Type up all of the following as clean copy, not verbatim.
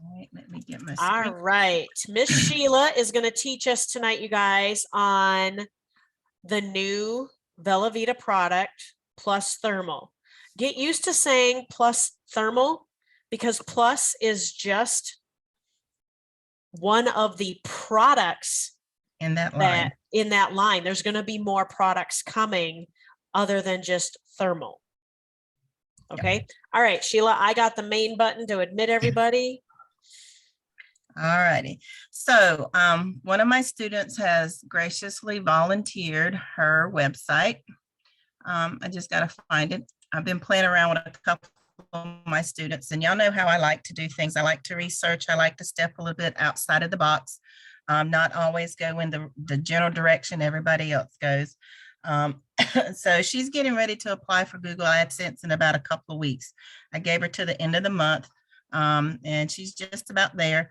right, let me get my All screen. right. Miss Sheila is going to teach us tonight, you guys, on the new Velveeta product, Plus Thermal. Get used to saying Plus Thermal because Plus is just one of the products In that line. There's going to be more products coming other than just thermal. Okay. Yep. All right, Sheila, I got the main button to admit everybody. All righty. So one of my students has graciously volunteered her website. I just got to find it. I've been playing around with a couple of my students, and y'all know how I like to do things. I like to research. I like to step a little bit outside of the box, not always go in the general direction everybody else goes. So she's getting ready to apply for Google AdSense in about a couple of weeks. I gave her to the end of the month, and she's just about there.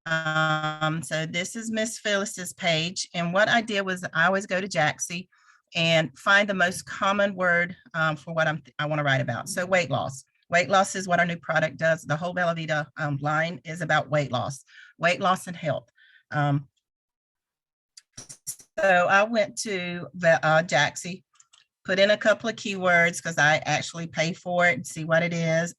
So this is Miss Phyllis's page. And what I did was I always go to Jaxie and find the most common word for what I want to write about. So weight loss. Weight loss is what our new product does. The whole Velveeta line is about weight loss and health. So I went to the Jaxie, put in a couple of keywords because I actually pay for it and see what it is.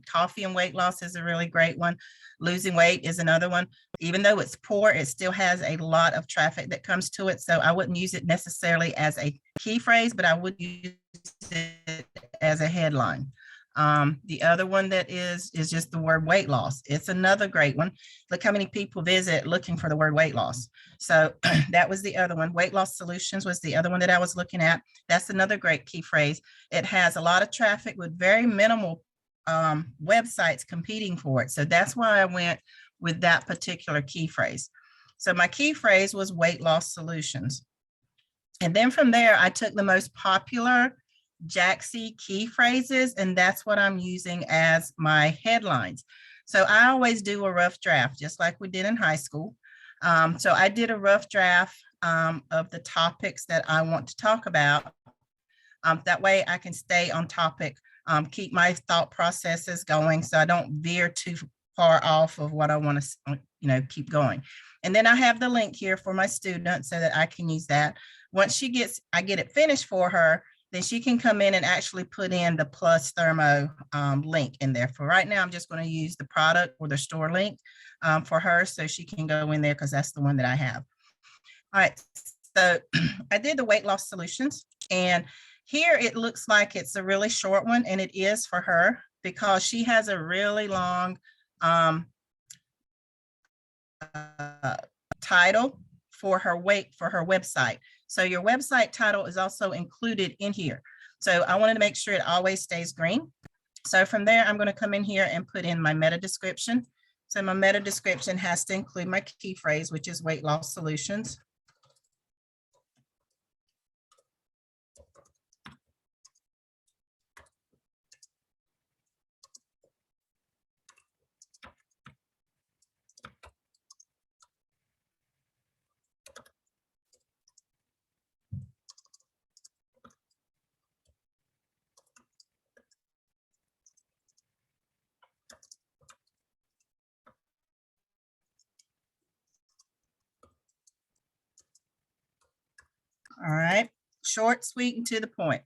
Coffee and weight loss is a really great one. Losing weight is another one. Even though it's poor, it still has a lot of traffic that comes to it. So I wouldn't use it necessarily as a key phrase, but I would use it as a headline. The other one that is just the word weight loss. It's another great one. Look how many people visit looking for the word weight loss. So that was the other one. Weight loss solutions was the other one that I was looking at. That's another great key phrase. It has a lot of traffic with very minimal websites competing for it. So that's why I went with that particular key phrase. So my key phrase was weight loss solutions. And then from there, I took the most popular Jaxie key phrases, and that's what I'm using as my headlines. So I always do a rough draft, just like we did in high school. So I did a rough draft of the topics that I want to talk about. That way I can stay on topic, keep my thought processes going so I don't veer too far off of what I want to, keep going. And then I have the link here for my student so that I can use that. Once I get it finished for her, then she can come in and actually put in the Plus Thermo link in there. For right now, I'm just going to use the product or the store link for her so she can go in there because that's the one that I have. All right, so I did the weight loss solutions, and here it looks like it's a really short one, and it is for her because she has a really long title for her website. So your website title is also included in here. So I wanted to make sure it always stays green. So from there, I'm going to come in here and put in my meta description. So my meta description has to include my key phrase, which is weight loss solutions. All right, short, sweet, and to the point.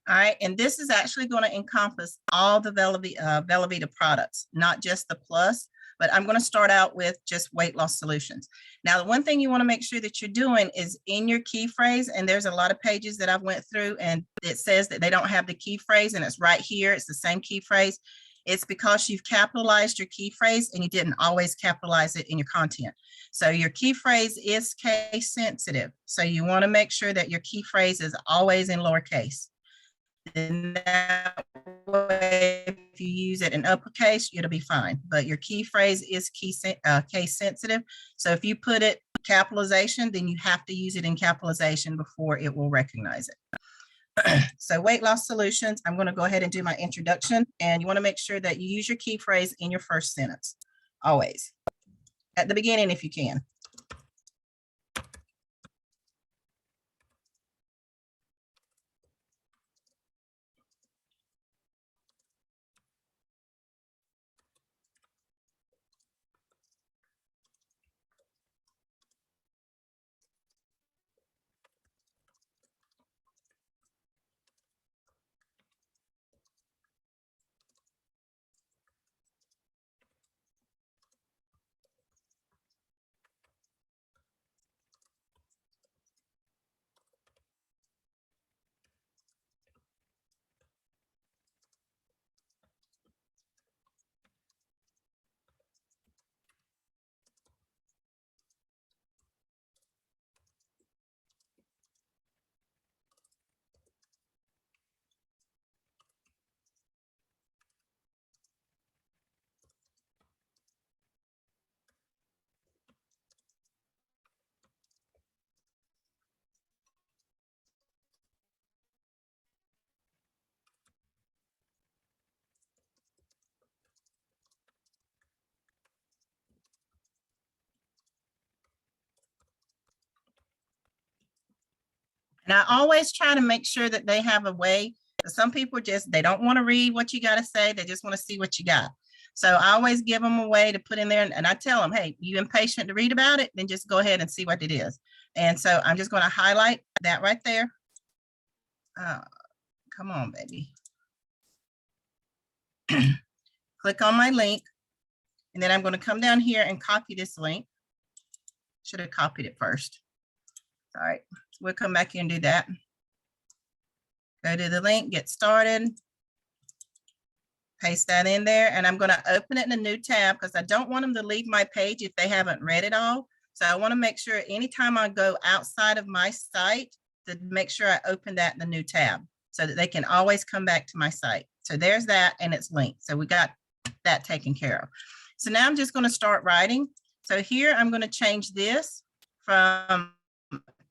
All right, and this is actually going to encompass all the Velveeta products, not just the Plus, but I'm going to start out with just weight loss solutions. Now, the one thing you want to make sure that you're doing is in your key phrase, and there's a lot of pages that I've went through and it says that they don't have the key phrase, and it's right here. It's the same key phrase. It's because you've capitalized your key phrase and you didn't always capitalize it in your content. So your key phrase is case sensitive. So you want to make sure that your key phrase is always in lowercase. And that way, if you use it in uppercase, it'll be fine. But your key phrase is case sensitive. So if you put it capitalization, then you have to use it in capitalization before it will recognize it. So weight loss solutions, I'm going to go ahead and do my introduction. And you want to make sure that you use your key phrase in your first sentence, always. At the beginning, if you can. And I always try to make sure that they have a way. Some people just, they don't want to read what you got to say. They just want to see what you got. So I always give them a way to put in there, and I tell them, hey, you impatient to read about it? Then just go ahead and see what it is. And so I'm just going to highlight that right there. Come on, baby. Click on my link. And then I'm going to come down here and copy this link. Should have copied it first. All right, we'll come back here and do that. Go to the link, get started. Paste that in there, and I'm going to open it in a new tab because I don't want them to leave my page if they haven't read it all. So I want to make sure anytime I go outside of my site to make sure I open that in a new tab so that they can always come back to my site. So there's that, and it's linked. So we got that taken care of. So now I'm just going to start writing. So here I'm going to change this from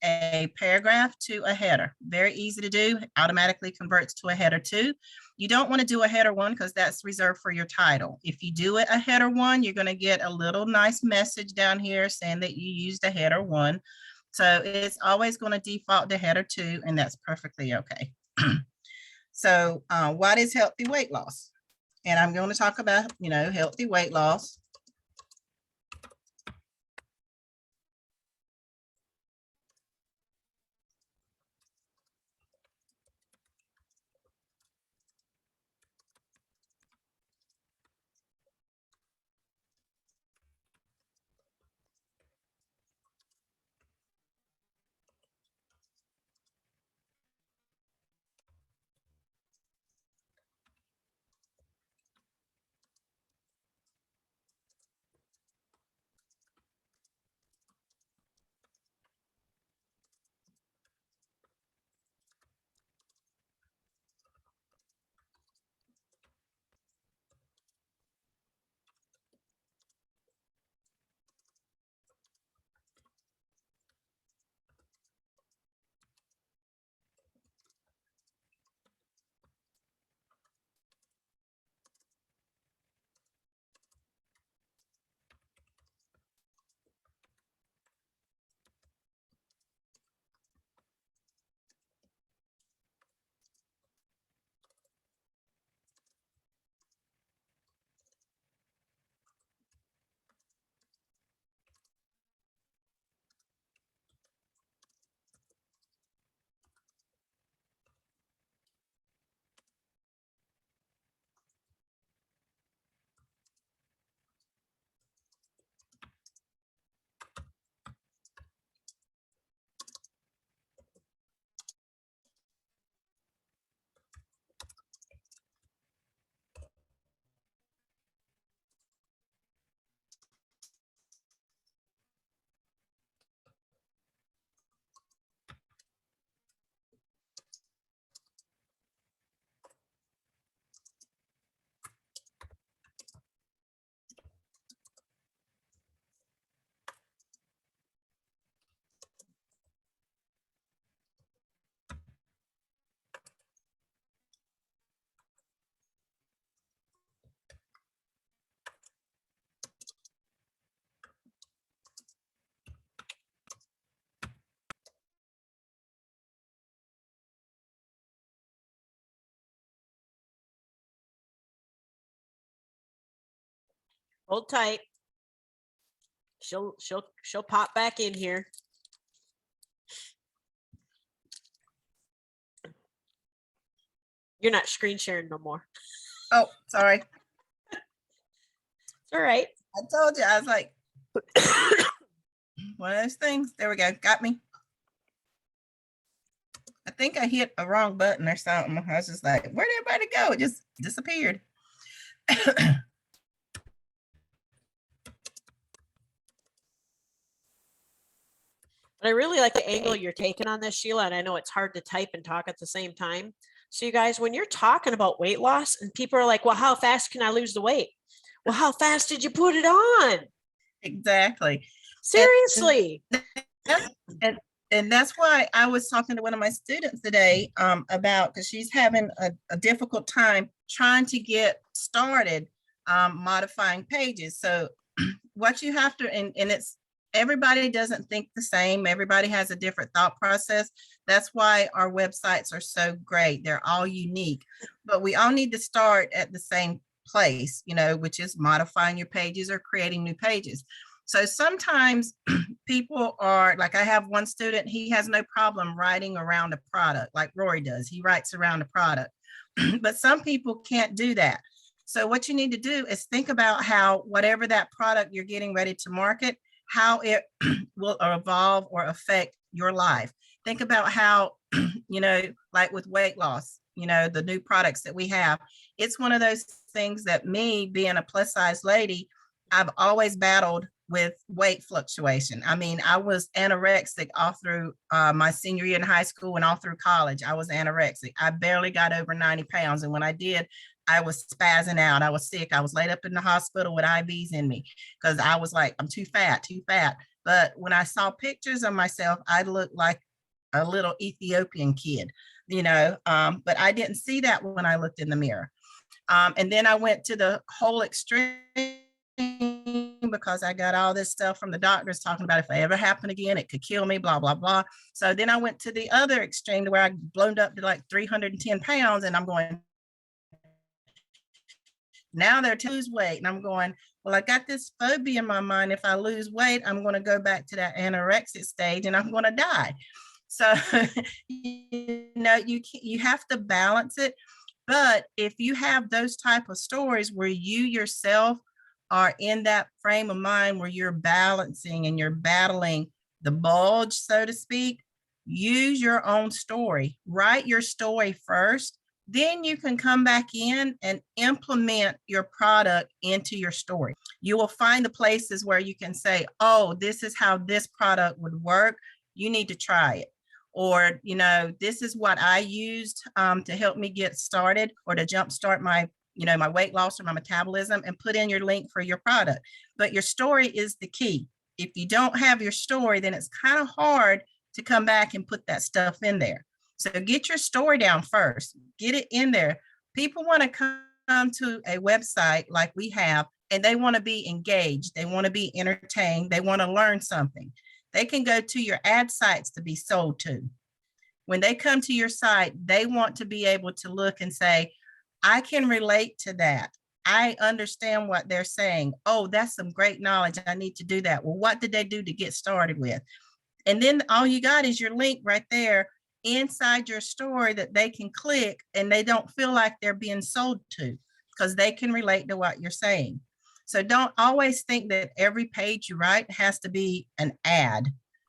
a paragraph to a header. Very easy to do, automatically converts to a header 2. You don't want to do a header 1 because that's reserved for your title. If you do it a header 1, you're going to get a little nice message down here saying that you used a header 1. So it's always going to default to header 2, and that's perfectly okay. So what is healthy weight loss? And I'm going to talk about, healthy weight loss. Hold tight. She'll pop back in here. You're not screen sharing no more. Oh, sorry. It's all right. I told you, I was like, one of those things. There we go. Got me. I think I hit a wrong button or something. I was just like, where'd everybody go? It just disappeared. But I really like the angle you're taking on this, Sheila, and I know it's hard to type and talk at the same time. So you guys, when you're talking about weight loss and people are like, well, how fast can I lose the weight? Well, how fast did you put it on? Exactly. Seriously. And that's why I was talking to one of my students today about, because she's having a difficult time trying to get started modifying pages. So what you have to, and it's everybody doesn't think the same. Everybody has a different thought process. That's why our websites are so great. They're all unique, but we all need to start at the same place, which is modifying your pages or creating new pages. So sometimes people are like, I have one student, he has no problem writing around a product like Rory does. He writes around a product, but some people can't do that. So what you need to do is think about how whatever that product you're getting ready to market, how it will evolve or affect your life. Think about how, like with weight loss, the new products that we have, it's one of those things that me being a plus size lady, I've always battled with weight fluctuation. I mean, I was anorexic all through my senior year in high school and all through college. I was anorexic. I barely got over 90 pounds. And when I did, I was spazzing out. I was sick. I was laid up in the hospital with IVs in me because I was like, I'm too fat, too fat. But when I saw pictures of myself, I looked like a little Ethiopian kid, but I didn't see that when I looked in the mirror. And then I went to the whole extreme because I got all this stuff from the doctors talking about if it ever happened again, it could kill me, blah, blah, blah. So then I went to the other extreme to where I blown up to like 310 pounds and I'm going, now they're to lose weight. And I'm going, well, I got this phobia in my mind. If I lose weight, I'm going to go back to that anorexic stage and I'm going to die. So, you have to balance it. But if you have those type of stories where you yourself are in that frame of mind where you're balancing and you're battling the bulge, so to speak, use your own story. Write your story first. Then you can come back in and implement your product into your story. You will find the places where you can say, oh, this is how this product would work. You need to try it. Or, this is what I used to help me get started or to jumpstart my, my weight loss or my metabolism, and put in your link for your product. But your story is the key. If you don't have your story, then it's kind of hard to come back and put that stuff in there. So get your story down first, get it in there. People want to come to a website like we have, and they want to be engaged. They want to be entertained. They want to learn something. They can go to your ad sites to be sold to. When they come to your site, they want to be able to look and say, I can relate to that. I understand what they're saying. Oh, that's some great knowledge. I need to do that. Well, what did they do to get started with? And then all you got is your link right there inside your story that they can click and they don't feel like they're being sold to because they can relate to what you're saying. So don't always think that every page you write has to be an ad.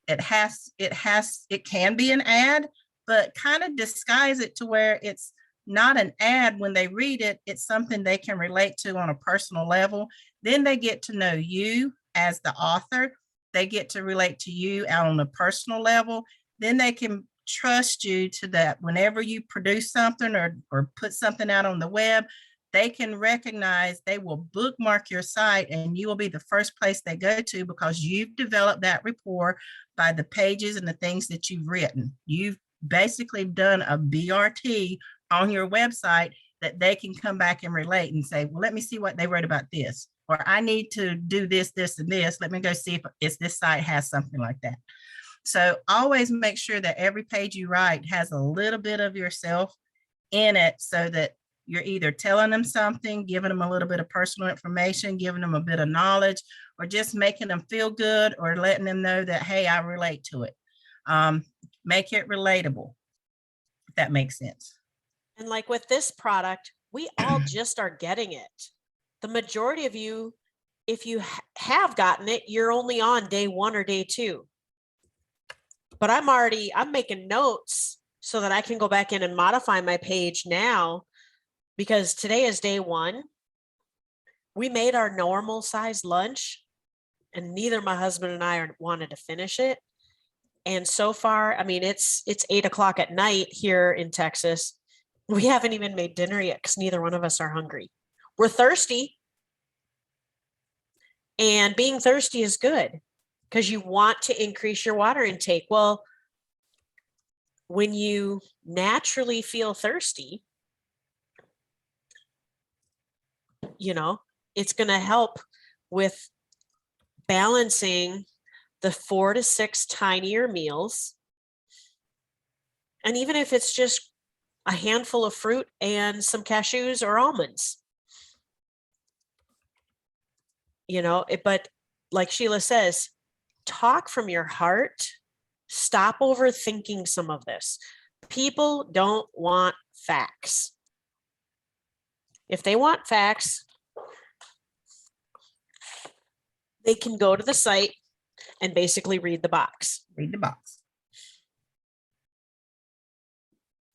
It can be an ad, but kind of disguise it to where it's not an ad. When they read it, it's something they can relate to on a personal level. Then they get to know you as the author. They get to relate to you on a personal level. Then they can trust you to that whenever you produce something or put something out on the web, they can recognize, they will bookmark your site and you will be the first place they go to because you've developed that rapport by the pages and the things that you've written. You've basically done a BRT on your website that they can come back and relate and say, well, let me see what they wrote about this, or I need to do this, this, and this. Let me go see if this site has something like that. So always make sure that every page you write has a little bit of yourself in it so that you're either telling them something, giving them a little bit of personal information, giving them a bit of knowledge, or just making them feel good or letting them know that, hey, I relate to it. Make it relatable, if that makes sense. And like with this product, we all just are getting it. The majority of you, if you have gotten it, you're only on day 1 or day 2. But I'm making notes so that I can go back in and modify my page now, because today is day 1. We made our normal size lunch and neither my husband and I wanted to finish it. And so far, I mean, it's 8:00 at night here in Texas. We haven't even made dinner yet because neither one of us are hungry. We're thirsty. And being thirsty is good because you want to increase your water intake. Well, when you naturally feel thirsty, it's going to help with balancing the 4 to 6 tinier meals. And even if it's just a handful of fruit and some cashews or almonds, but like Sheila says, talk from your heart. Stop overthinking some of this. People don't want facts. If they want facts, they can go to the site and basically read the box. Read the box.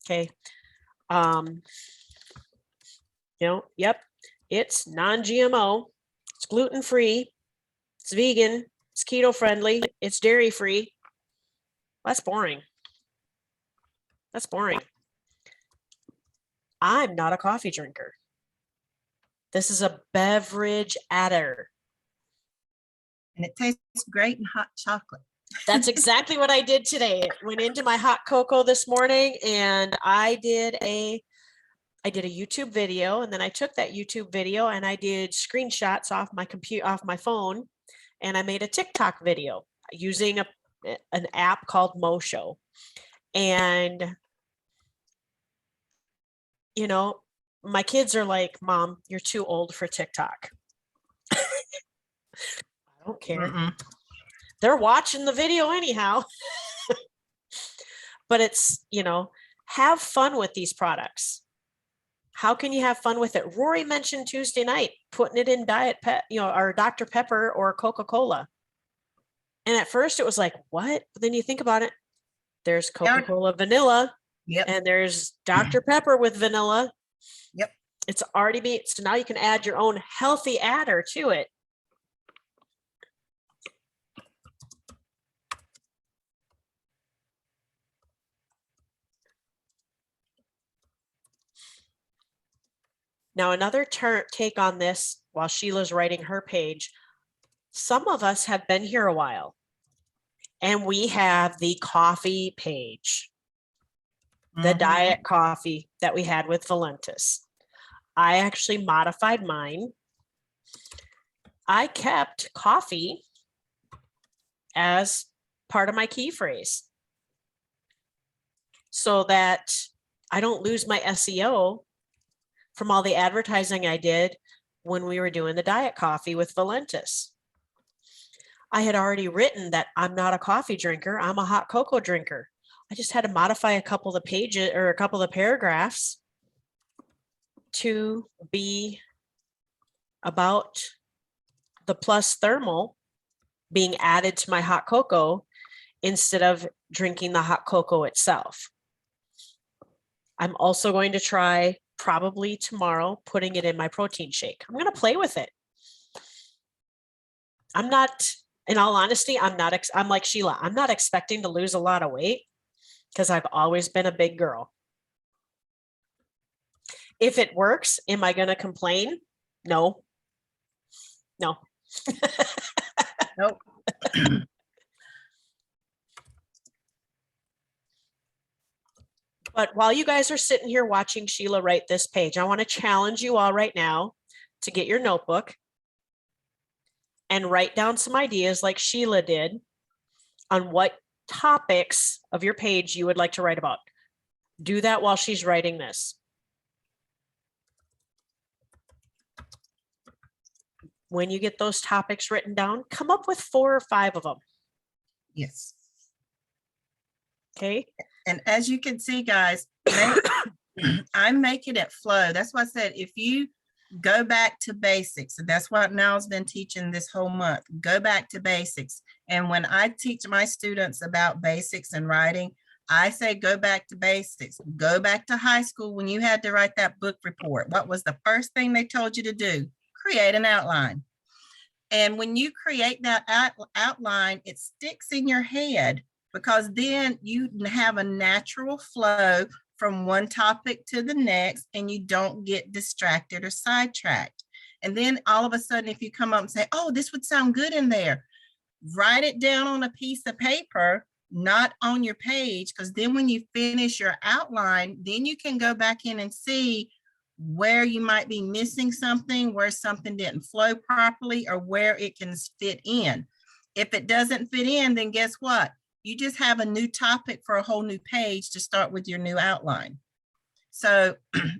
Okay. Yep. It's non-GMO. It's gluten-free. It's vegan. It's keto-friendly. It's dairy-free. That's boring. That's boring. I'm not a coffee drinker. This is a beverage adder. And it tastes great in hot chocolate. That's exactly what I did today. Went into my hot cocoa this morning and I did a YouTube video, and then I took that YouTube video and I did screenshots off my phone, and I made a TikTok video using an app called Mosho. And my kids are like, "Mom, you're too old for TikTok." I don't care. They're watching the video anyhow. But it's, have fun with these products. How can you have fun with it? Rory mentioned Tuesday night, putting it in or Dr. Pepper or Coca-Cola. And at first it was like, what? But then you think about it. There's Coca-Cola vanilla. Yep. And there's Dr. Pepper with vanilla. Yep. It's already so now you can add your own healthy adder to it. Now, another take on this while Sheila's writing her page, some of us have been here a while and we have the coffee page, the diet coffee that we had with Valentis. I actually modified mine. I kept coffee as part of my key phrase so that I don't lose my SEO from all the advertising I did when we were doing the diet coffee with Valentis. I had already written that I'm not a coffee drinker, I'm a hot cocoa drinker. I just had to modify a couple of the pages or a couple of the paragraphs to be about the plus thermal being added to my hot cocoa instead of drinking the hot cocoa itself. I'm also going to try probably tomorrow putting it in my protein shake. I'm going to play with it. I'm not, in all honesty, I'm like Sheila. I'm not expecting to lose a lot of weight because I've always been a big girl. If it works, am I going to complain? No. Nope. But while you guys are sitting here watching Sheila write this page, I want to challenge you all right now to get your notebook and write down some ideas like Sheila did on what topics of your page you would like to write about. Do that while she's writing this. When you get those topics written down, come up with 4 or 5 of them. Yes. Okay. And as you can see, guys, I'm making it flow. That's why I said, if you go back to basics, and that's what Now's been teaching this whole month, go back to basics. And when I teach my students about basics and writing, I say, go back to basics, go back to high school. When you had to write that book report, what was the first thing they told you to do? Create an outline. And when you create that outline, it sticks in your head, because then you have a natural flow from one topic to the next, and you don't get distracted or sidetracked. And then all of a sudden, if you come up and say, oh, this would sound good in there, write it down on a piece of paper, not on your page, because then when you finish your outline, then you can go back in and see where you might be missing something, where something didn't flow properly, or where it can fit in. If it doesn't fit in, then guess what? You just have a new topic for a whole new page to start with your new outline. So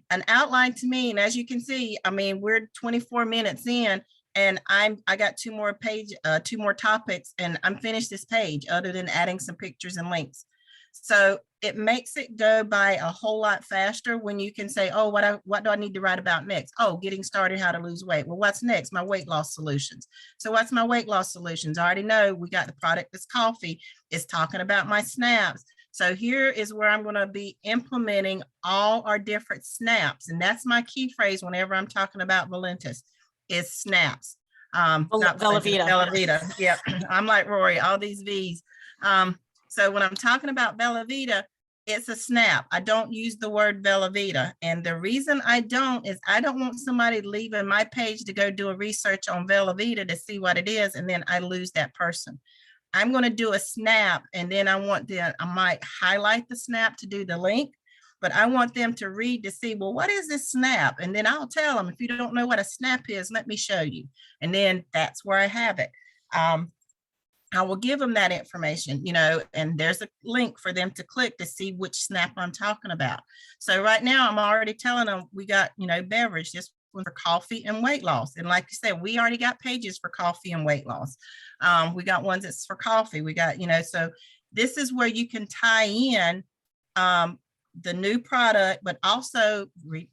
an outline to me, and as you can see, I mean, we're 24 minutes in, and I got two more topics, and I'm finished this page other than adding some pictures and links. So it makes it go by a whole lot faster when you can say, oh, what do I need to write about next? Oh, getting started, how to lose weight. Well, what's next? My weight loss solutions. So what's my weight loss solutions? I already know we got the product that's coffee. It's talking about my snaps. So here is where I'm going to be implementing all our different snaps. And that's my key phrase whenever I'm talking about Valentis is snaps. Not Velavita. Velavita. Yep. I'm like Rory, all these V's. So when I'm talking about Velavita, it's a snap. I don't use the word Velavita. And the reason I don't is I don't want somebody leaving my page to go do a research on Velavita to see what it is, and then I lose that person. I'm going to do a snap, and then I might highlight the snap to do the link, but I want them to read to see, well, what is this snap? And then I'll tell them, if you don't know what a snap is, let me show you. And then that's where I have it. I will give them that information, and there's a link for them to click to see which snap I'm talking about. So right now I'm already telling them we got, beverage, this one for coffee and weight loss. And like you said, we already got pages for coffee and weight loss. We got ones that's for coffee. We got, so this is where you can tie in the new product, but also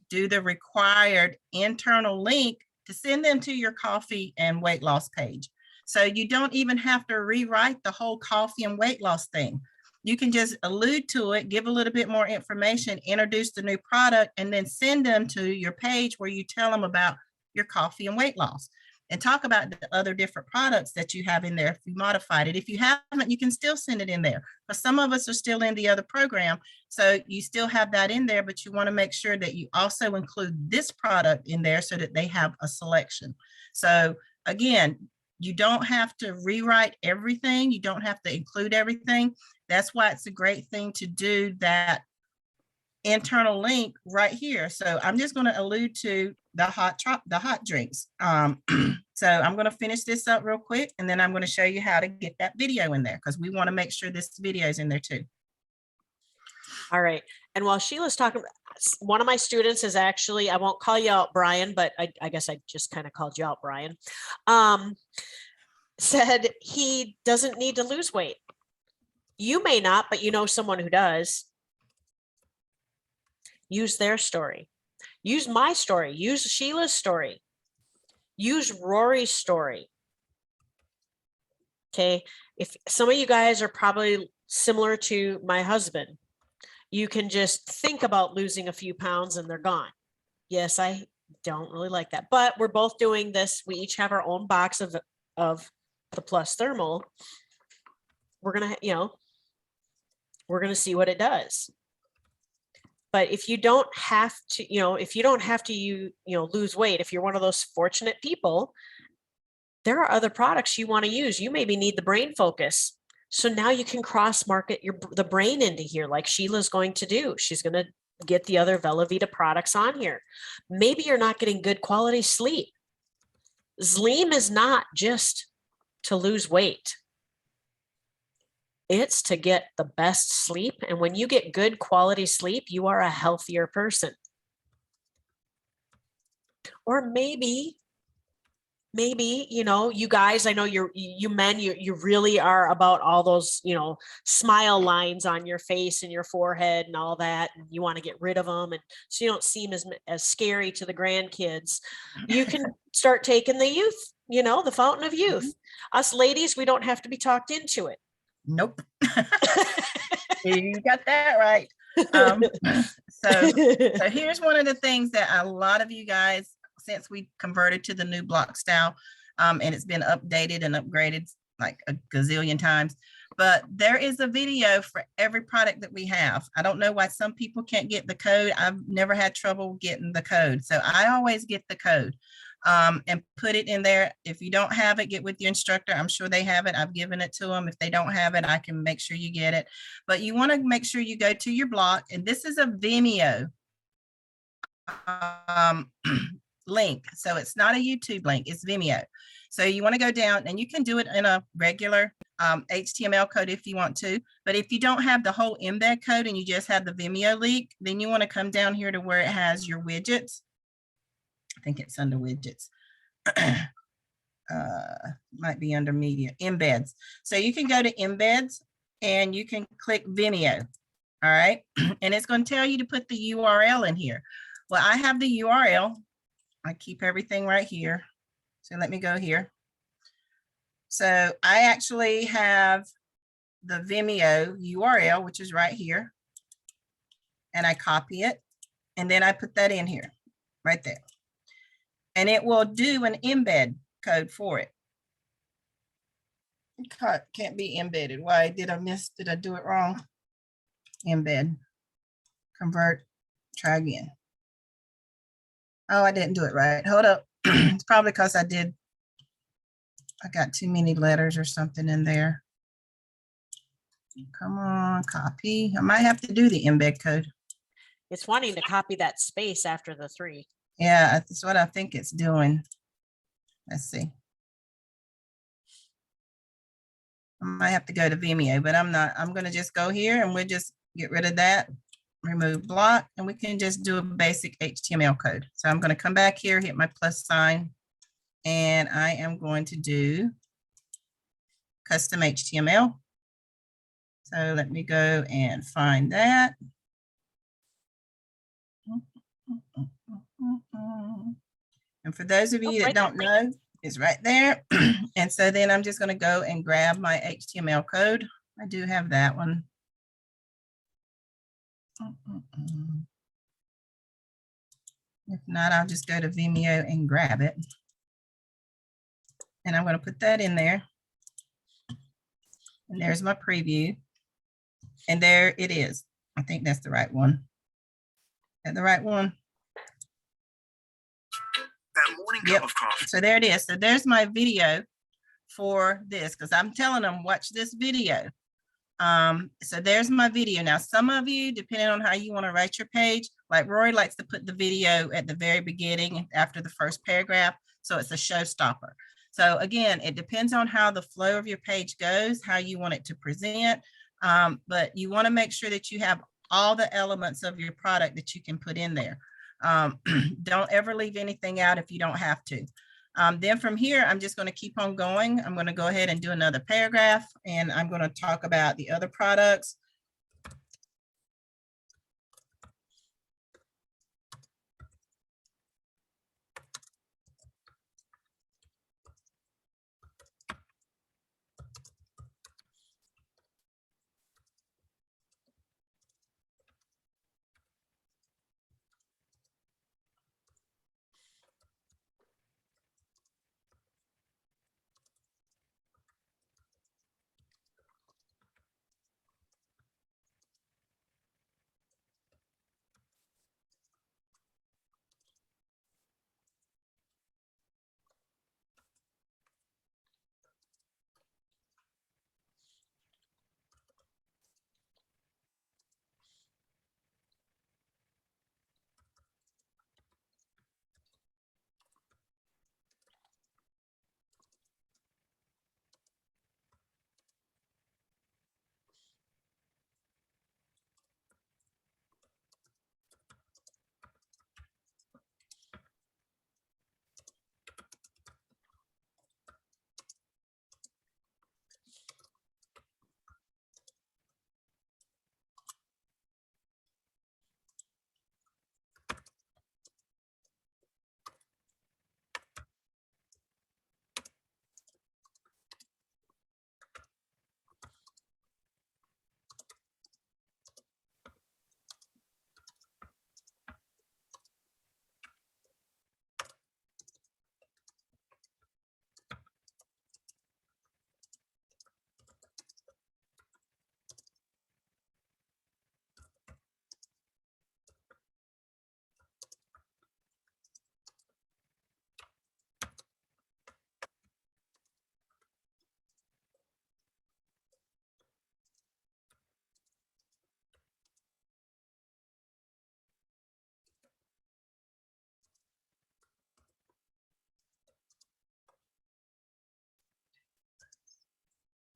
do the required internal link to send them to your coffee and weight loss page. So you don't even have to rewrite the whole coffee and weight loss thing. You can just allude to it, give a little bit more information, introduce the new product, and then send them to your page where you tell them about your coffee and weight loss and talk about the other different products that you have in there if you modified it. If you haven't, you can still send it in there. But some of us are still in the other program, so you still have that in there, but you want to make sure that you also include this product in there so that they have a selection. So again, you don't have to rewrite everything. You don't have to include everything. That's why it's a great thing to do that internal link right here. So I'm just going to allude to the hot drinks. So I'm going to finish this up real quick, and then I'm going to show you how to get that video in there, because we want to make sure this video is in there too. All right. And while Sheila's talking, one of my students is actually, I won't call you out, Brian, but I guess I just kind of called you out, Brian, said he doesn't need to lose weight. You may not, but you know someone who does. Use their story. Use my story. Use Sheila's story. Use Rory's story. Okay. If some of you guys are probably similar to my husband, you can just think about losing a few pounds and they're gone. Yes, I don't really like that, but we're both doing this. We each have our own box of the Plus Thermal. We're going to, we're going to see what it does. But if you don't have to, if you don't have to, lose weight, if you're one of those fortunate people, there are other products you want to use. You maybe need the brain focus. So now you can cross market the brain into here, like Sheila's going to do. She's going to get the other Velavita products on here. Maybe you're not getting good quality sleep. Zleem is not just to lose weight. It's to get the best sleep. And when you get good quality sleep, you are a healthier person. Or maybe, you guys, I know you men, you really are about all those, smile lines on your face and your forehead and all that. And you want to get rid of them. And so you don't seem as scary to the grandkids. You can start taking the youth, the fountain of youth. Us ladies, we don't have to be talked into it. Nope. You got that right. So here's one of the things that a lot of you guys, since we converted to the new block style, and it's been updated and upgraded like a gazillion times, but there is a video for every product that we have. I don't know why some people can't get the code. I've never had trouble getting the code. So I always get the code and put it in there. If you don't have it, get with your instructor. I'm sure they have it. I've given it to them. If they don't have it, I can make sure you get it. But you want to make sure you go to your block, and this is a Vimeo link. So it's not a YouTube link, it's Vimeo. So you want to go down, and you can do it in a regular HTML code if you want to. But if you don't have the whole embed code and you just have the Vimeo link, then you want to come down here to where it has your widgets. I think it's under widgets. Might be under media, embeds. So you can go to embeds and you can click Vimeo. All right. And it's going to tell you to put the URL in here. Well, I have the URL. I keep everything right here. So let me go here. So I actually have the Vimeo URL, which is right here. And I copy it. And then I put that in here, right there. And it will do an embed code for it. Can't be embedded. Why did I do it wrong? Embed, convert, try again. Oh, I didn't do it right. Hold up. It's probably because I got too many letters or something in there. Come on, copy. I might have to do the embed code. It's wanting to copy that space after the 3. Yeah, that's what I think it's doing. Let's see. I might have to go to Vimeo, but I'm not. I'm going to just go here and we'll just get rid of that, remove block, and we can just do a basic HTML code. So I'm going to come back here, hit my plus sign, and I am going to do custom HTML. So let me go and find that. And for those of you that don't know, it's right there. And so then I'm just going to go and grab my HTML code. I do have that one. If not, I'll just go to Vimeo and grab it. And I'm going to put that in there. And there's my preview. And there it is. I think that's the right one. Is that the right one? That morning cup of coffee. So there it is. So there's my video for this, because I'm telling them, watch this video. So there's my video. Now, some of you, depending on how you want to write your page, like Rory likes to put the video at the very beginning after the first paragraph. So it's a showstopper. So again, it depends on how the flow of your page goes, how you want it to present. But you want to make sure that you have all the elements of your product that you can put in there. Don't ever leave anything out if you don't have to. Then from here, I'm just going to keep on going. I'm going to go ahead and do another paragraph, and I'm going to talk about the other products.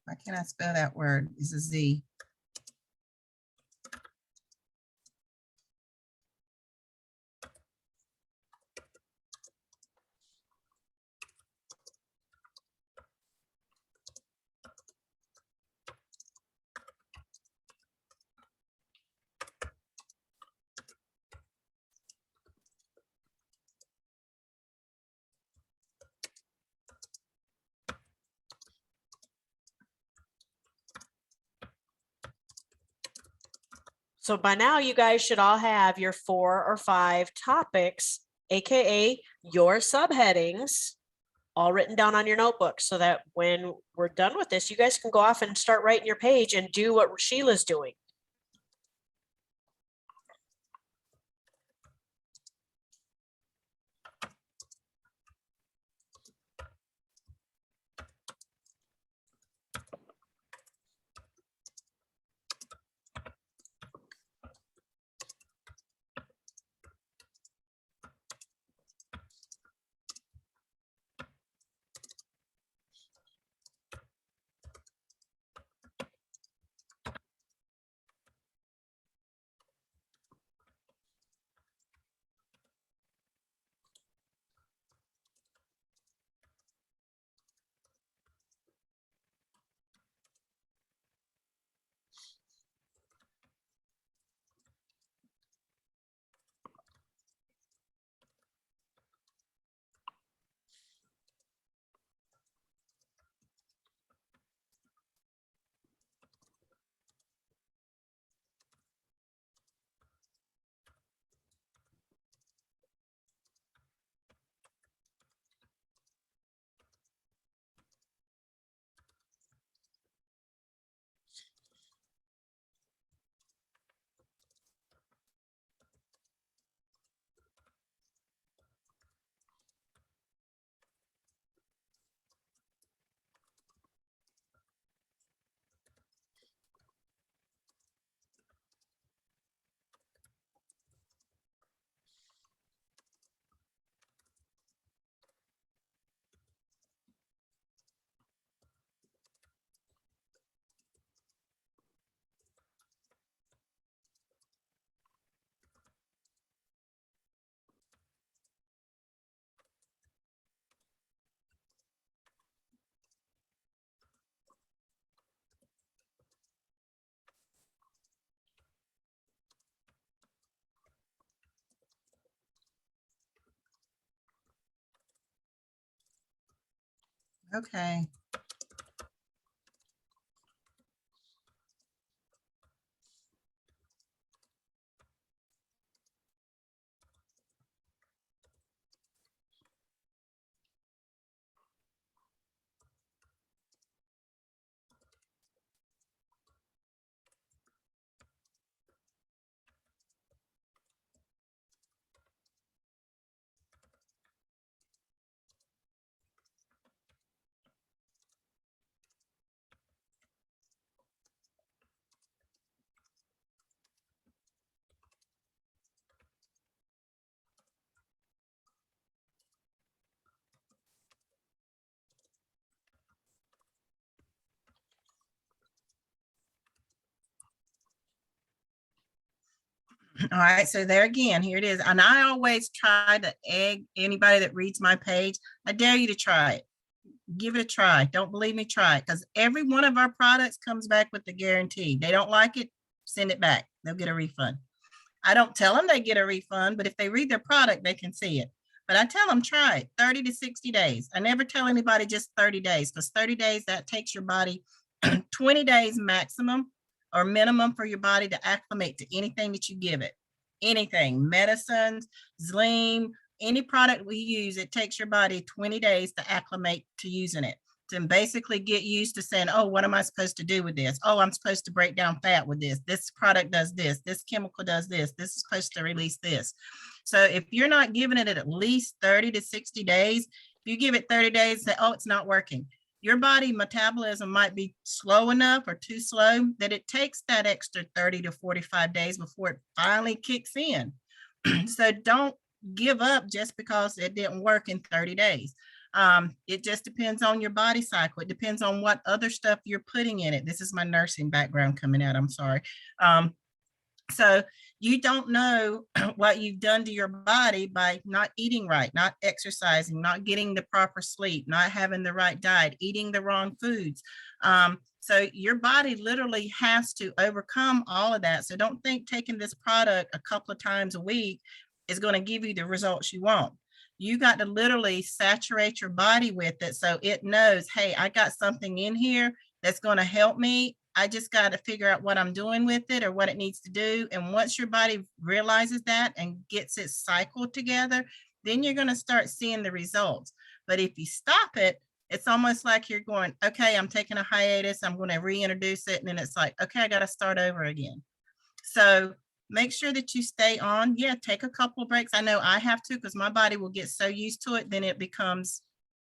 Why can't I spell that word? It's a Z. So by now you guys should all have your 4 or 5 topics, AKA your subheadings, all written down on your notebook so that when we're done with this, you guys can go off and start writing your page and do what Sheila's doing. Okay. All right, so there again, here it is. And I always try to egg anybody that reads my page. I dare you to try it. Give it a try. Don't believe me, try it. Because every one of our products comes back with the guarantee. They don't like it, send it back. They'll get a refund. I don't tell them they get a refund, but if they read their product, they can see it. But I tell them try it 30 to 60 days. I never tell anybody just 30 days because 30 days, that takes your body 20 days maximum or minimum for your body to acclimate to anything that you give it. Anything, medicines, Zleam, any product we use, it takes your body 20 days to acclimate to using it. To basically get used to saying, oh, what am I supposed to do with this? Oh, I'm supposed to break down fat with this. This product does this. This chemical does this. This is supposed to release this. So if you're not giving it at least 30 to 60 days, if you give it 30 days, say, oh, it's not working. Your body metabolism might be slow enough or too slow that it takes that extra 30 to 45 days before it finally kicks in. So don't give up just because it didn't work in 30 days. It just depends on your body cycle. It depends on what other stuff you're putting in it. This is my nursing background coming out. I'm sorry. So you don't know what you've done to your body by not eating right, not exercising, not getting the proper sleep, not having the right diet, eating the wrong foods. So your body literally has to overcome all of that. So don't think taking this product a couple of times a week is going to give you the results you want. You got to literally saturate your body with it so it knows, hey, I got something in here that's going to help me. I just got to figure out what I'm doing with it or what it needs to do. And once your body realizes that and gets its cycle together, then you're going to start seeing the results. But if you stop it, it's almost like you're going, okay, I'm taking a hiatus. I'm going to reintroduce it. And then it's like, okay, I got to start over again. So make sure that you stay on. Yeah, take a couple of breaks. I know I have to because my body will get so used to it, then it becomes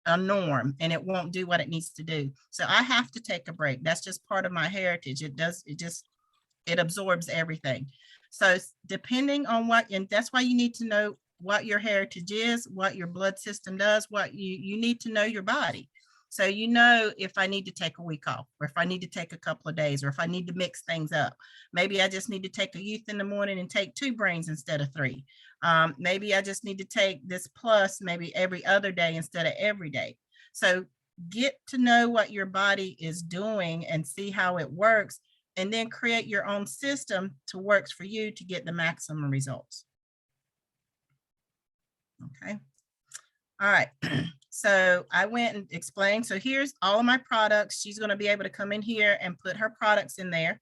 a norm and it won't do what it needs to do. So I have to take a break. That's just part of my heritage. It absorbs everything. So depending on what, and that's why you need to know what your heritage is, what your blood system does, what you need to know your body. So you know if I need to take a week off, or if I need to take a couple of days, or if I need to mix things up. Maybe I just need to take a youth in the morning and take 2 brains instead of 3. Maybe I just need to take this plus maybe every other day instead of every day. So get to know what your body is doing and see how it works, and then create your own system to works for you to get the maximum results. Okay. All right. So I went and explained. So here's all of my products. She's going to be able to come in here and put her products in there.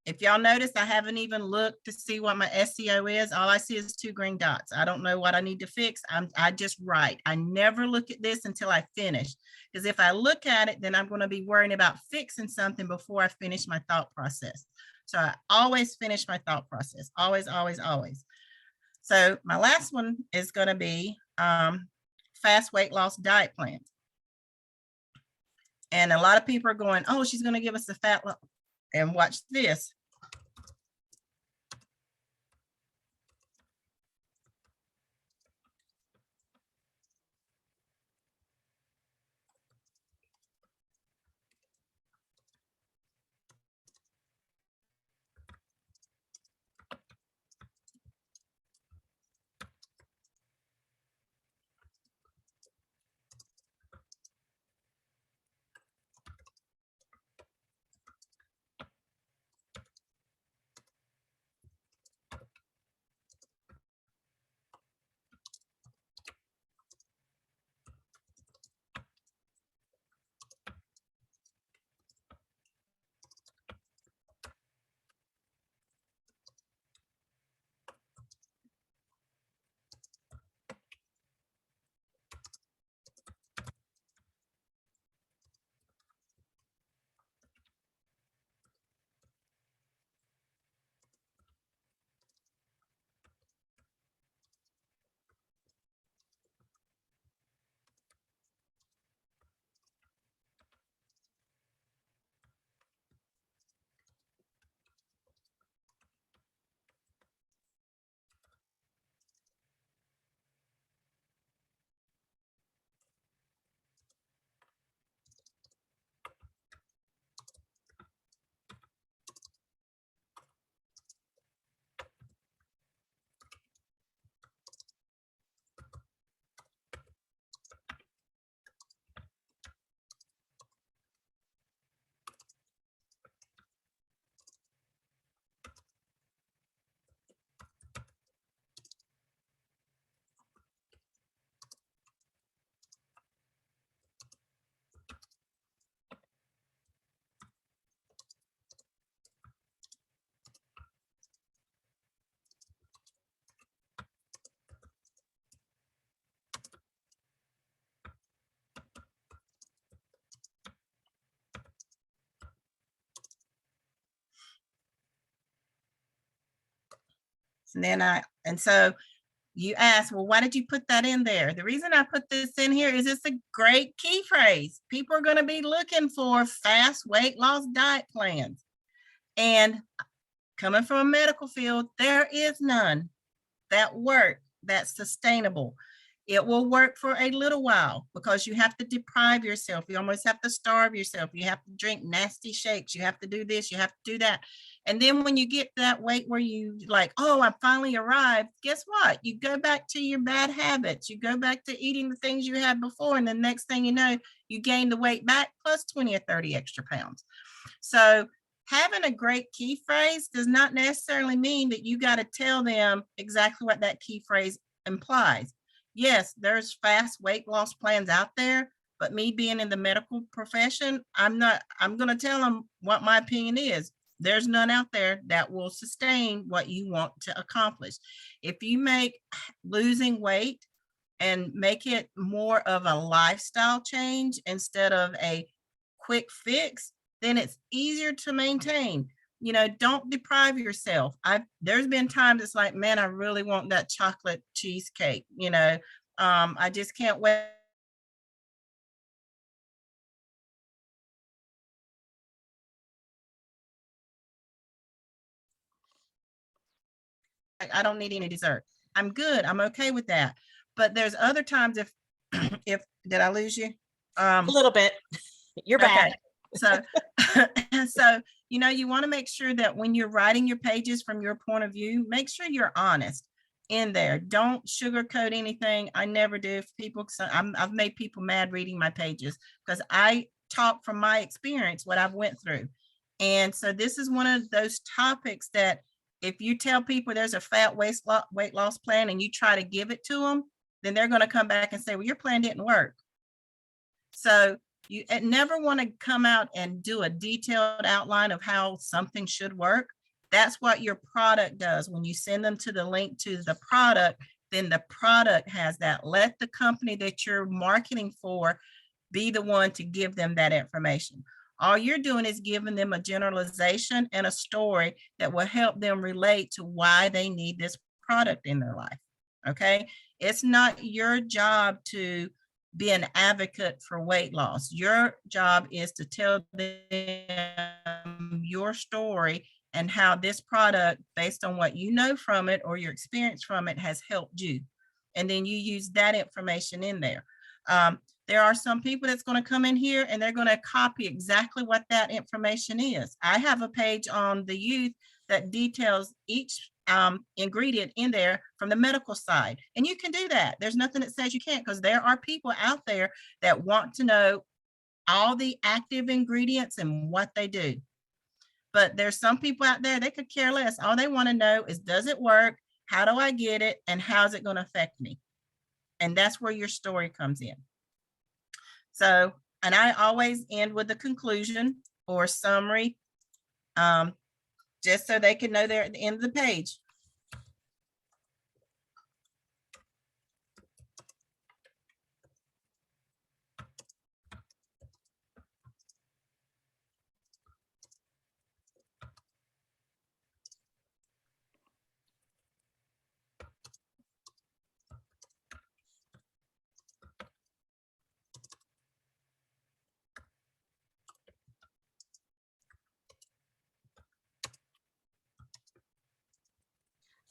If y'all notice, I haven't even looked to see what my SEO is. All I see is 2 green dots. I don't know what I need to fix. I just write. I never look at this until I finish. Because if I look at it, then I'm going to be worrying about fixing something before I finish my thought process. So I always finish my thought process. Always, always, always. So my last one is going to be fast weight loss diet plans. And a lot of people are going, oh, she's going to give us a fat loss. And watch this. And so you ask, well, why did you put that in there? The reason I put this in here is it's a great key phrase. People are going to be looking for fast weight loss diet plans. And coming from a medical field, there is none that work, that's sustainable. It will work for a little while because you have to deprive yourself. You almost have to starve yourself. You have to drink nasty shakes. You have to do this. You have to do that. And then when you get to that weight where you like, oh, I finally arrived, guess what? You go back to your bad habits. You go back to eating the things you had before. And the next thing you know, you gain the weight back plus 20 or 30 extra pounds. So having a great key phrase does not necessarily mean that you got to tell them exactly what that key phrase implies. Yes, there's fast weight loss plans out there, but me being in the medical profession, I'm going to tell them what my opinion is. There's none out there that will sustain what you want to accomplish. If you make losing weight and make it more of a lifestyle change instead of a quick fix, then it's easier to maintain. Don't deprive yourself. There's been times it's like, man, I really want that chocolate cheesecake. I just can't wait. I don't need any dessert. I'm good. I'm okay with that. But there's other times if did I lose you? A little bit. You're back. Okay. So you want to make sure that when you're writing your pages from your point of view, make sure you're honest in there. Don't sugarcoat anything. I never do. I've made people mad reading my pages because I talk from my experience, what I've went through. And so this is one of those topics that if you tell people there's a fat weight loss plan and you try to give it to them, then they're going to come back and say, well, your plan didn't work. So you never want to come out and do a detailed outline of how something should work. That's what your product does. When you send them to the link to the product, then the product has that. Let the company that you're marketing for be the one to give them that information. All you're doing is giving them a generalization and a story that will help them relate to why they need this product in their life. Okay. It's not your job to be an advocate for weight loss. Your job is to tell them your story and how this product, based on what you know from it or your experience from it, has helped you. And then you use that information in there. There are some people that's going to come in here and they're going to copy exactly what that information is. I have a page on the youth that details each ingredient in there from the medical side. And you can do that. There's nothing that says you can't, because there are people out there that want to know all the active ingredients and what they do. But there's some people out there, they could care less. All they want to know is, does it work? How do I get it? And how's it going to affect me? And that's where your story comes in. So, and I always end with a conclusion or summary, just so they can know they're at the end of the page.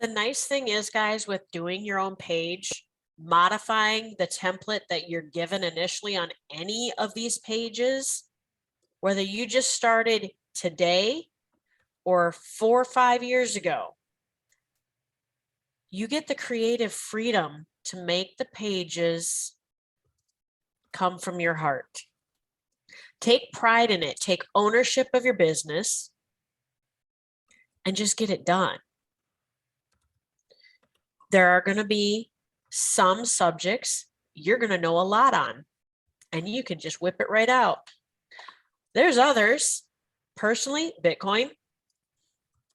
The nice thing is, guys, with doing your own page, modifying the template that you're given initially on any of these pages, whether you just started today or 4 or 5 years ago, you get the creative freedom to make the pages come from your heart. Take pride in it, take ownership of your business, and just get it done. There are going to be some subjects you're going to know a lot on, and you can just whip it right out. There's others. Personally, Bitcoin,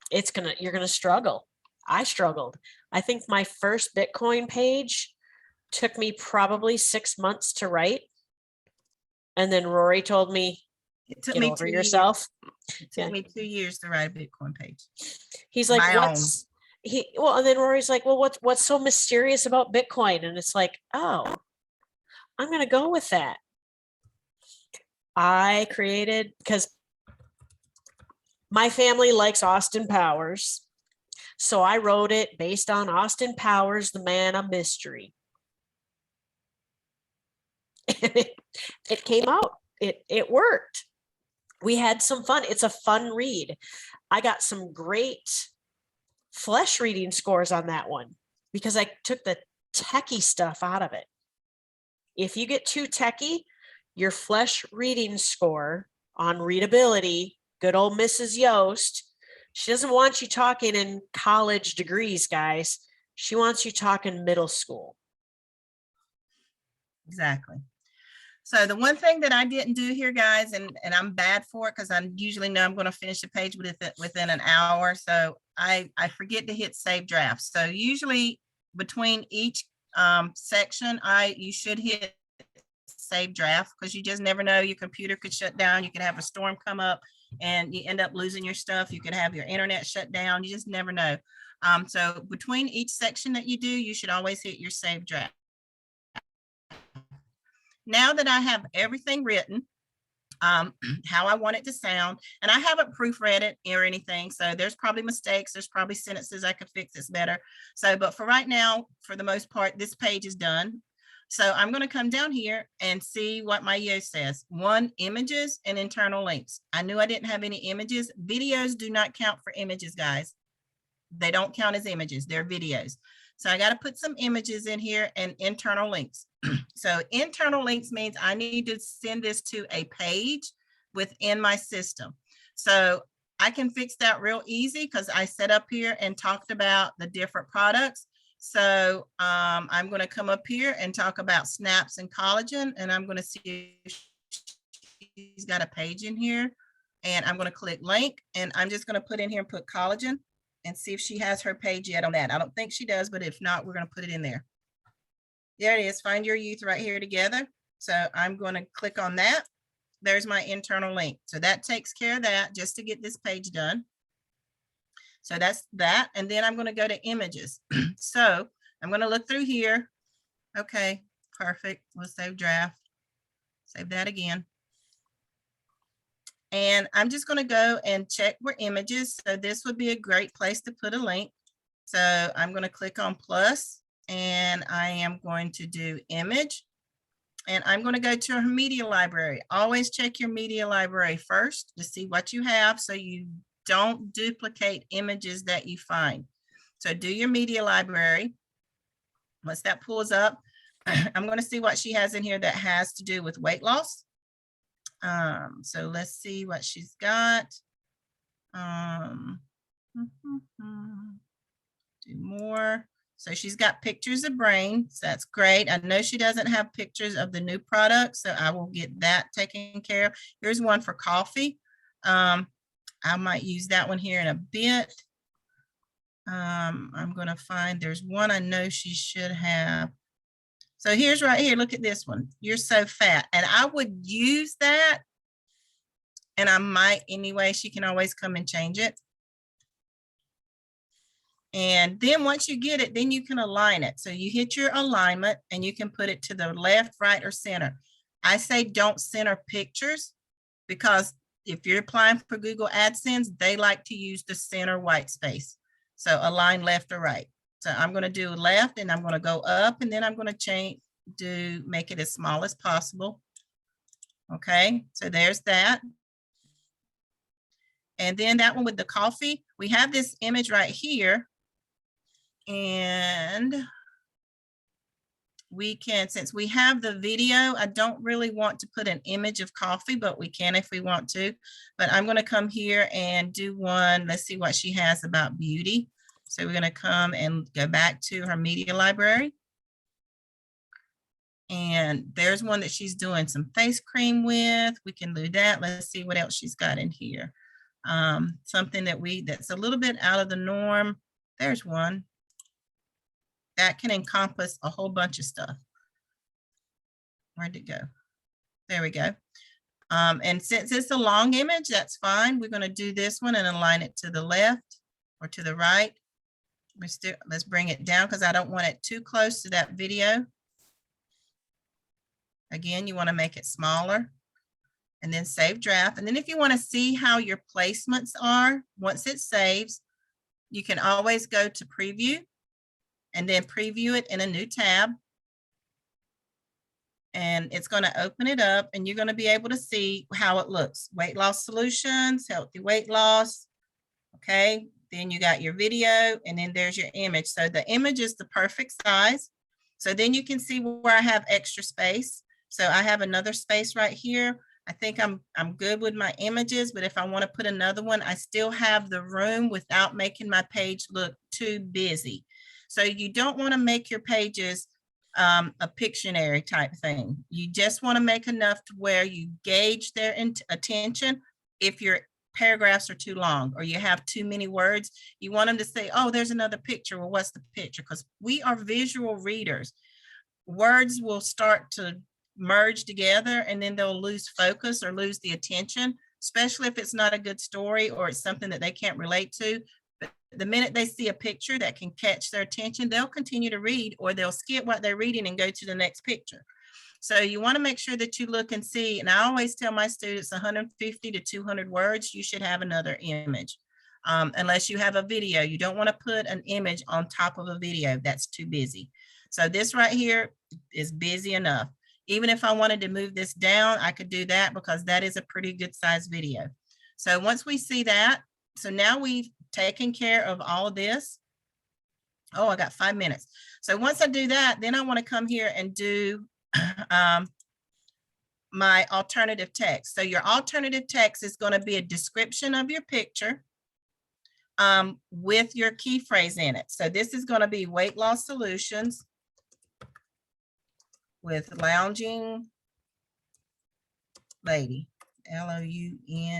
you're going to struggle. I struggled. I think my first Bitcoin page took me probably 6 months to write. And then Rory told me, get over yourself. It took me 2 years to write a Bitcoin page. He's like, and then Rory's like, well, what's so mysterious about Bitcoin? And it's like, oh, I'm going to go with that. I created, because my family likes Austin Powers. So I wrote it based on Austin Powers, the Man of Mystery. And it came out. It worked. We had some fun. It's a fun read. I got some great flesh reading scores on that one because I took the techie stuff out of it. If you get too techie, your flesh reading score on readability, good old Mrs. Yost, she doesn't want you talking in college degrees, guys. She wants you talking middle school. Exactly. So the one thing that I didn't do here, guys, and I'm bad for it because I usually know I'm going to finish the page within an hour. So I forget to hit save draft. So usually between each section, you should hit save draft because you just never know. Your computer could shut down. You could have a storm come up and you end up losing your stuff. You could have your internet shut down. You just never know. So between each section that you do, you should always hit your save draft. Now that I have everything written, how I want it to sound, and I haven't proofread it or anything, so there's probably mistakes, there's probably sentences I could fix it's better. So, but for right now, for the most part, this page is done. So I'm going to come down here and see what my Yoast says. 1, images and internal links. I knew I didn't have any images. Videos do not count for images, guys. They don't count as images, they're videos. So I got to put some images in here and internal links. So internal links means I need to send this to a page within my system. So I can fix that real easy because I set up here and talked about the different products. So I'm going to come up here and talk about snaps and collagen, and I'm going to see if she's got a page in here, and I'm going to click link, and I'm just going to put in here and put collagen and see if she has her page yet on that. I don't think she does, but if not, we're going to put it in there. There it is. Find your youth right here together. So I'm going to click on that. There's my internal link. So that takes care of that just to get this page done. So that's that. And then I'm going to go to images. So I'm going to look through here. Okay, perfect. We'll save draft. Save that again. And I'm just going to go and check where images. So this would be a great place to put a link. So I'm going to click on plus, and I am going to do image. And I'm going to go to her media library. Always check your media library first to see what you have so you don't duplicate images that you find. So do your media library. Once that pulls up, I'm going to see what she has in here that has to do with weight loss. So let's see what she's got. Do more. So she's got pictures of brain. So that's great. I know she doesn't have pictures of the new product, so I will get that taken care of. Here's one for coffee. I might use that one here in a bit. I'm going to find, there's one I know she should have. So here's right here. Look at this one. You're so fat. And I would use that. And I might anyway. She can always come and change it. And then once you get it, then you can align it. So you hit your alignment and you can put it to the left, right, or center. I say don't center pictures because if you're applying for Google AdSense, they like to use the center white space. So align left or right. So I'm going to do left and I'm going to go up, and then I'm going to make it as small as possible. Okay, so there's that. And then that one with the coffee, we have this image right here. And we can, since we have the video, I don't really want to put an image of coffee, but we can if we want to. But I'm going to come here and do one. Let's see what she has about beauty. So we're going to come and go back to her media library. And there's one that she's doing some face cream with. We can do that. Let's see what else she's got in here. Something that's a little bit out of the norm. There's one that can encompass a whole bunch of stuff. Where'd it go? There we go. And since it's a long image, that's fine. We're going to do this one and align it to the left or to the right. Let's bring it down because I don't want it too close to that video. Again, you want to make it smaller. And then save draft. And then if you want to see how your placements are, once it saves, you can always go to preview and then preview it in a new tab. and it's going to open it up, and you're going to be able to see how it looks. Weight loss solutions, healthy weight loss. Okay, then you got your video, and then there's your image. So the image is the perfect size. So then you can see where I have extra space. So I have another space right here. I think I'm good with my images, but if I want to put another one, I still have the room without making my page look too busy. So you don't want to make your pages a Pictionary type thing. You just want to make enough to where you gauge their attention. If your paragraphs are too long or you have too many words, you want them to say, oh, there's another picture. Well, what's the picture? Because we are visual readers. Words will start to merge together, and then they'll lose focus or lose the attention, especially if it's not a good story or it's something that they can't relate to. But the minute they see a picture that can catch their attention, they'll continue to read, or they'll skip what they're reading and go to the next picture. So you want to make sure that you look and see, and I always tell my students 150 to 200 words, you should have another image. Unless you have a video, you don't want to put an image on top of a video. That's too busy. So this right here is busy enough. Even if I wanted to move this down, I could do that because that is a pretty good size video. So once we see that, so now we've taken care of all of this. Oh, I got 5 minutes. So once I do that, then I want to come here and do my alternative text. So your alternative text is going to be a description of your picture with your key phrase in it. So this is going to be weight loss solutions with lounging lady, Lounging.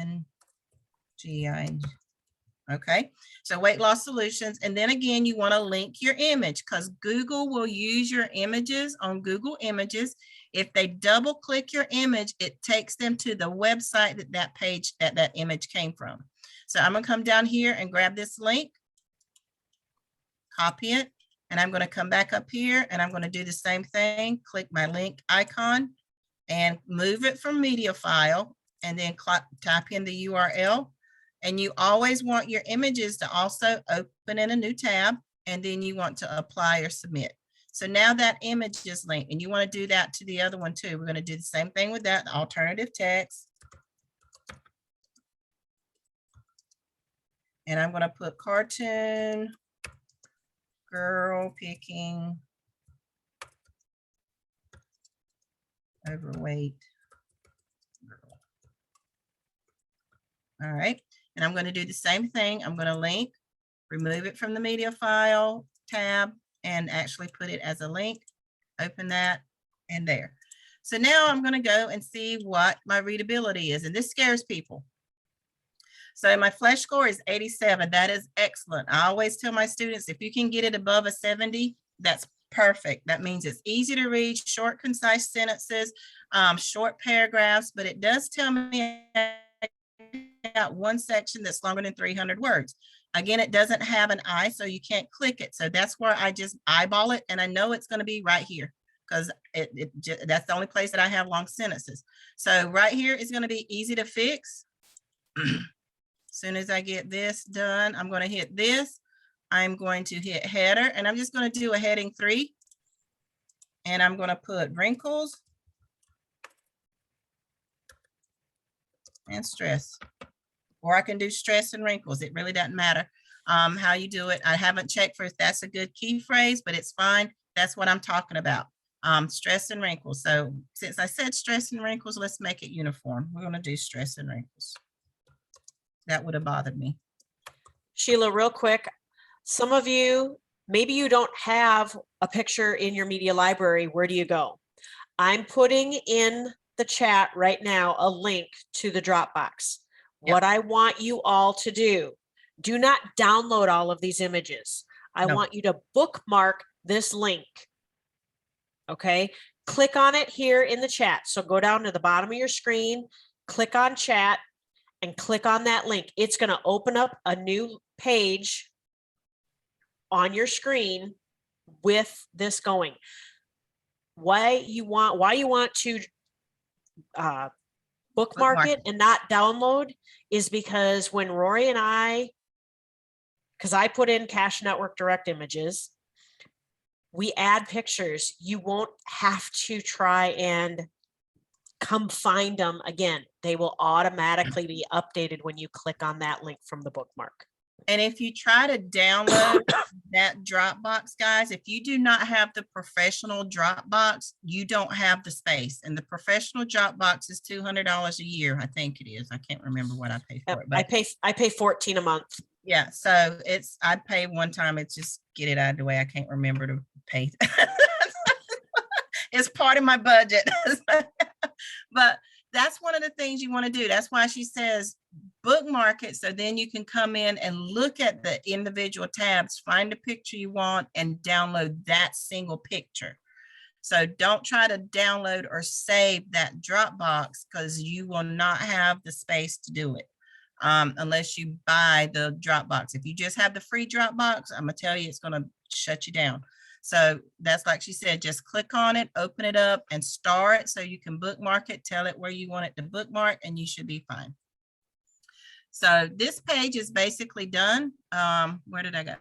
Okay, so weight loss solutions. And then again, you want to link your image because Google will use your images on Google Images. If they double click your image, it takes them to the website that page that image came from. So I'm going to come down here and grab this link, copy it, and I'm going to come back up here and I'm going to do the same thing. Click my link icon and move it from media file, and then type in the URL. And you always want your images to also open in a new tab, and then you want to apply or submit. So now that image is linked, and you want to do that to the other one too. We're going to do the same thing with that, the alternative text. And I'm going to put cartoon girl picking overweight girl. All right. And I'm going to do the same thing. I'm going to link, remove it from the media file tab, and actually put it as a link. Open that, and there. So now I'm going to go and see what my readability is. And this scares people. So my flesh score is 87. That is excellent. I always tell my students, if you can get it above a 70, that's perfect. That means it's easy to read, short, concise sentences, short paragraphs, but it does tell me out one section that's longer than 300 words. Again, it doesn't have an I, so you can't click it. So that's where I just eyeball it, and I know it's going to be right here because that's the only place that I have long sentences. So right here is going to be easy to fix. As soon as I get this done, I'm going to hit this. I'm going to hit header, and I'm just going to do a heading 3. And I'm going to put wrinkles and stress. Or I can do stress and wrinkles. It really doesn't matter how you do it. I haven't checked for if that's a good key phrase, but it's fine. That's what I'm talking about. Stress and wrinkles. So since I said stress and wrinkles, let's make it uniform. We're going to do stress and wrinkles. That would have bothered me. Sheila, real quick, some of you, maybe you don't have a picture in your media library. Where do you go? I'm putting in the chat right now a link to the Dropbox. Yep. What I want you all to do not download all of these images. I want you to bookmark this link. Okay, click on it here in the chat. So go down to the bottom of your screen, click on chat, and click on that link. It's going to open up a new page on your screen with this going. Why you want to bookmark it and not download is because when Rory and I put in Cash Network direct images, we add pictures. You won't have to try and come find them again. They will automatically be updated when you click on that link from the bookmark. And if you try to download that Dropbox, guys, if you do not have the professional Dropbox, you don't have the space. And the professional Dropbox is $200 a year. I think it is. I can't remember what I pay for it, but I pay $14 a month. yeah. So I pay one time. It's just get it out of the way. I can't remember to pay. It's part of my budget. But that's one of the things you want to do. That's why she says bookmark it. So then you can come in and look at the individual tabs, find the picture you want, and download that single picture. So don't try to download or save that Dropbox, because you will not have the space to do it unless you buy the Dropbox. If you just have the free Dropbox, I'm gonna tell you, it's gonna shut you down. So that's, like she said, just click on it, open it up, and star it so you can bookmark it, tell it where you want it to bookmark, and you should be fine. So this page is basically done. Where did I go?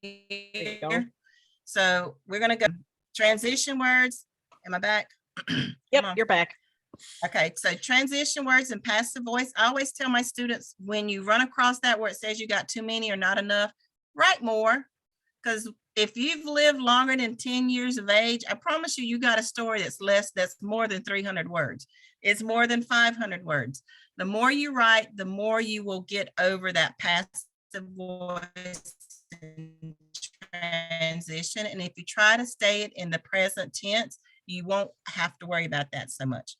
Here. So we're gonna go transition words. Am I back? Yep, you're back. Okay, so transition words and passive voice. I always tell my students, when you run across that where it says you got too many or not enough, write more. Because if you've lived longer than 10 years of age, I promise you, you got a story that's more than 300 words. It's more than 500 words. The more you write, the more you will get over that passive voice and transition. And if you try to stay it in the present tense, you won't have to worry about that so much.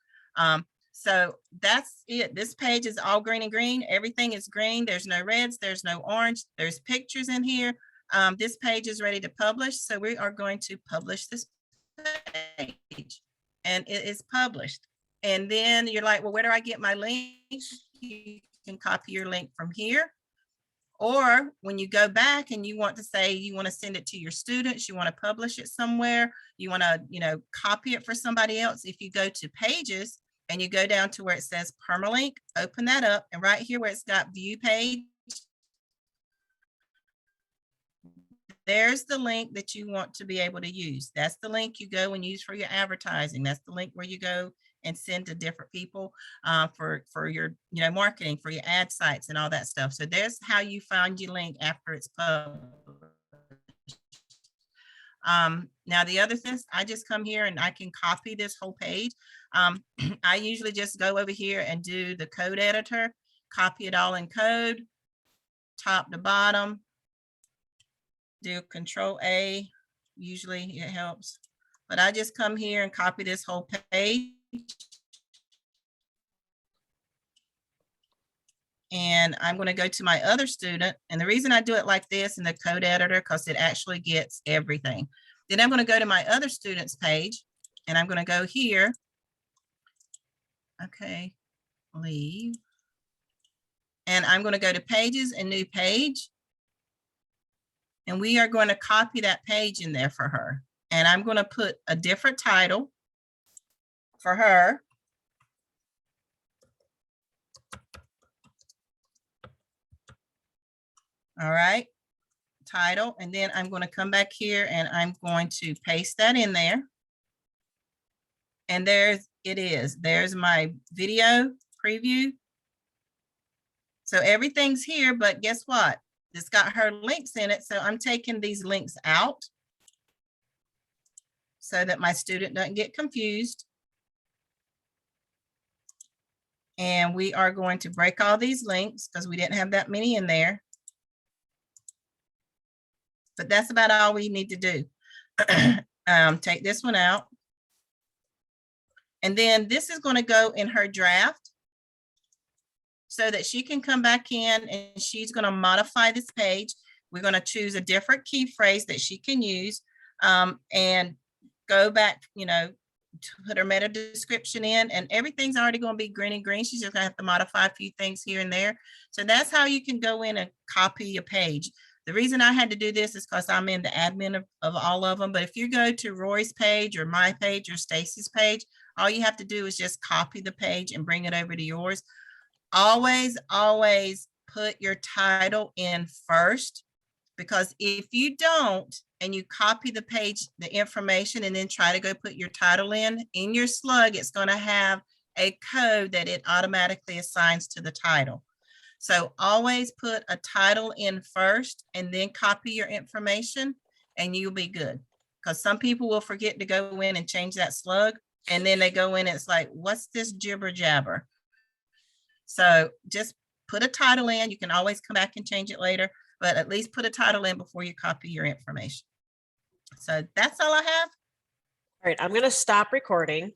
So that's it. This page is all green and green. Everything is green. There's no reds. There's no orange. There's pictures in here. This page is ready to publish. So we are going to publish this page, and it is published. And then you're like, well, where do I get my link? You can copy your link from here. Or when you go back and you want to say you want to send it to your students, you want to publish it somewhere, you want to, copy it for somebody else. If you go to pages and you go down to where it says permalink, open that up, and right here where it's got view page, there's the link that you want to be able to use. That's the link you go and use for your advertising. That's the link where you go and send to different people for your marketing, for your ad sites and all that stuff. So there's how you find your link after it's published. Now the other thing, I just come here and I can copy this whole page. I usually just go over here and do the code editor, copy it all in code, top to bottom, do Control A. Usually it helps, but I just come here and copy this whole page. And I'm going to go to my other student. And the reason I do it like this in the code editor, because it actually gets everything. Then I'm going to go to my other student's page, and I'm going to go here. Okay, leave. And I'm going to go to pages and new page. And we are going to copy that page in there for her. And I'm going to put a different title for her. All right, title. And then I'm going to come back here and I'm going to paste that in there. And there's it is. There's my video preview. So everything's here, but guess what? It's got her links in it. So I'm taking these links out so that my student doesn't get confused. And we are going to break all these links because we didn't have that many in there. But that's about all we need to do. Take this one out. And then this is going to go in her draft so that she can come back in and she's going to modify this page. We're going to choose a different key phrase that she can use and go back, to put her meta description in, and everything's already going to be green and green. She's just going to have to modify a few things here and there. So that's how you can go in and copy a page. The reason I had to do this is because I'm in the admin of all of them. But if you go to Rory's page or my page or Stacy's page, all you have to do is just copy the page and bring it over to yours. Always, always put your title in first, because if you don't, and you copy the page, the information, and then try to go put your title in your slug, it's going to have a code that it automatically assigns to the title. So always put a title in first and then copy your information and you'll be good. Because some people will forget to go in and change that slug, and then they go in and it's like, what's this jibber jabber? So just put a title in. You can always come back and change it later, but at least put a title in before you copy your information. So that's all I have. All right, I'm going to stop recording.